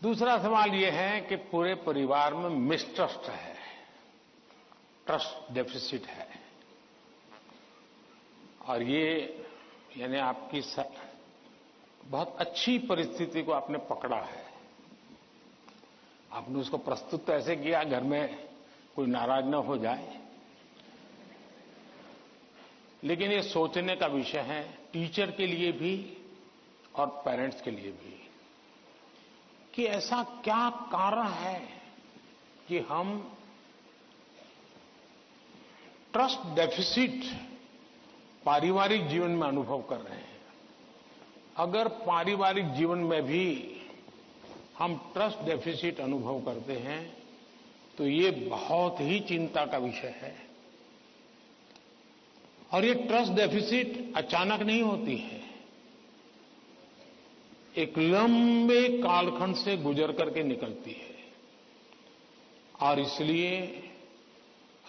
दूसरा सवाल ये है कि पूरे परिवार में मिसट्रस्ट है, ट्रस्ट डेफिसिट है, और ये यानी आपकी बहुत अच्छी परिस्थिति को आपने पकड़ा है। आपने उसको प्रस्तुत तो ऐसे किया घर में कोई नाराज न हो जाए, लेकिन ये सोचने का विषय है टीचर के लिए भी और पेरेंट्स के लिए भी कि ऐसा क्या कारण है कि हम ट्रस्ट डेफिसिट पारिवारिक जीवन में अनुभव कर रहे हैं। अगर पारिवारिक जीवन में भी हम ट्रस्ट डेफिसिट अनुभव करते हैं तो ये बहुत ही चिंता का विषय है। और ये ट्रस्ट डेफिसिट अचानक नहीं होती है, एक लंबे कालखंड से गुजर करके निकलती है। और इसलिए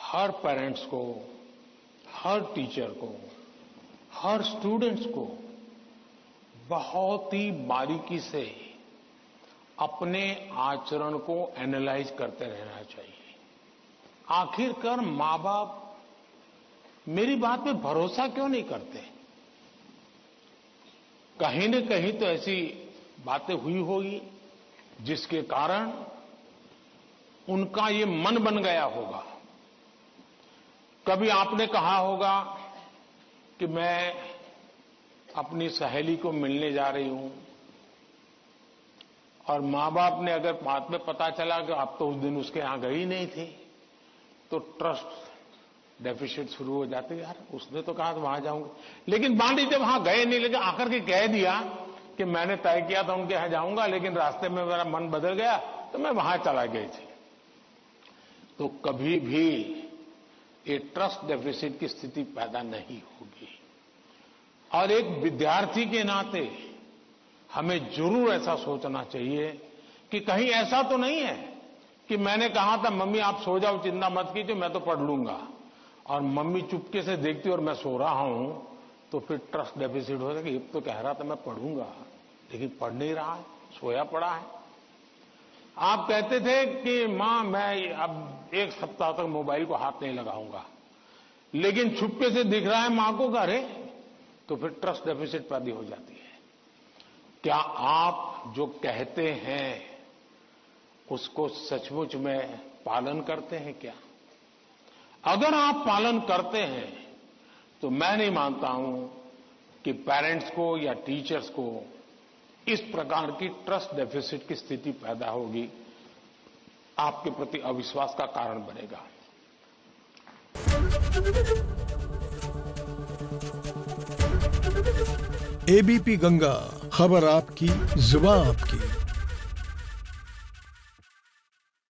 हर पेरेंट्स को, हर टीचर को, हर स्टूडेंट्स को बहुत ही बारीकी से अपने आचरण को एनालाइज करते रहना चाहिए। आखिरकार माँ बाप मेरी बात पे भरोसा क्यों नहीं करते? कहीं न कहीं तो ऐसी बातें हुई होगी जिसके कारण उनका ये मन बन गया होगा। कभी आपने कहा होगा कि मैं अपनी सहेली को मिलने जा रही हूं, और माँ बाप ने अगर बाद में पता चला कि आप तो उस दिन उसके यहां गई नहीं थी, तो ट्रस्ट डेफिसिट शुरू हो जाते। यार उसने तो कहा था वहां जाऊंगी, लेकिन मान लीजिए वहां गए नहीं, लेकिन आकर के कह दिया कि मैंने तय किया था उनके यहां जाऊंगा, लेकिन रास्ते में मेरा मन बदल गया तो मैं वहां चला गई थी। तो कभी भी ये ट्रस्ट डेफिसिट की स्थिति पैदा नहीं होगी। और एक विद्यार्थी के नाते हमें जरूर ऐसा सोचना चाहिए कि कहीं ऐसा तो नहीं है कि मैंने कहा था मम्मी आप सो जाओ, चिंता मत कीजिए, मैं तो पढ़ लूंगा, और मम्मी चुपके से देखती और मैं सो रहा हूं, तो फिर ट्रस्ट डेफिसिट हो जाएगा। ये तो कह रहा था मैं पढ़ूंगा, लेकिन पढ़ नहीं रहा है, सोया पड़ा है। आप कहते थे कि मां मैं अब एक सप्ताह तक मोबाइल को हाथ नहीं लगाऊंगा, लेकिन चुपके से दिख रहा है मां को घरे, तो फिर ट्रस्ट डेफिसिट पैदा हो जाती है। क्या आप जो कहते हैं उसको सचमुच में पालन करते हैं क्या? अगर आप पालन करते हैं तो मैं नहीं मानता हूं कि पेरेंट्स को या टीचर्स को इस प्रकार की ट्रस्ट डेफिसिट की स्थिति पैदा होगी, आपके प्रति अविश्वास का कारण बनेगा। एबीपी गंगा, खबर आपकी, जुबान आपकी।